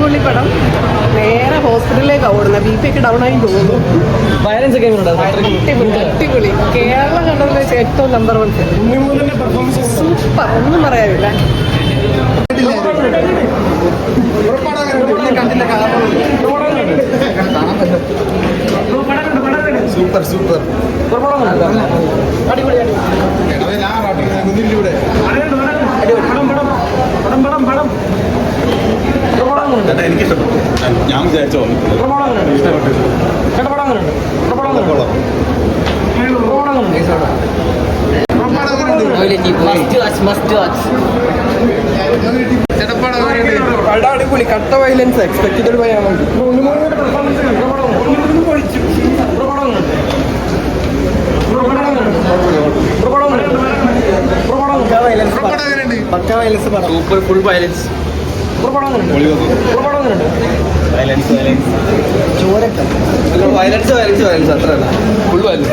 അടിപൊളി പടം. നേരെ ഹോസ്പിറ്റലിലേക്കാണ് ഓടുന്നത്. BP ഒക്കെ ഡൗൺ ആയി തോന്നുന്നു. വയലൻസ് ഒക്കെ അടിപൊളി. കേരളം കണ്ടതിൽ വെച്ച് ഏറ്റവും നമ്പർ 1 സൂപ്പർ. ഒന്നും പറയാനില്ല. സൂപ്പർ സൂപ്പർ അടിപൊളി. എനിക്ക് ഇഷ്ടപ്പെട്ടു. ഞാൻ വിചാരിച്ചോ അടിപൊളി. കട്ട violence expected super full violence violence അത്രയല്ല ഫുൾ വയലൻസ്.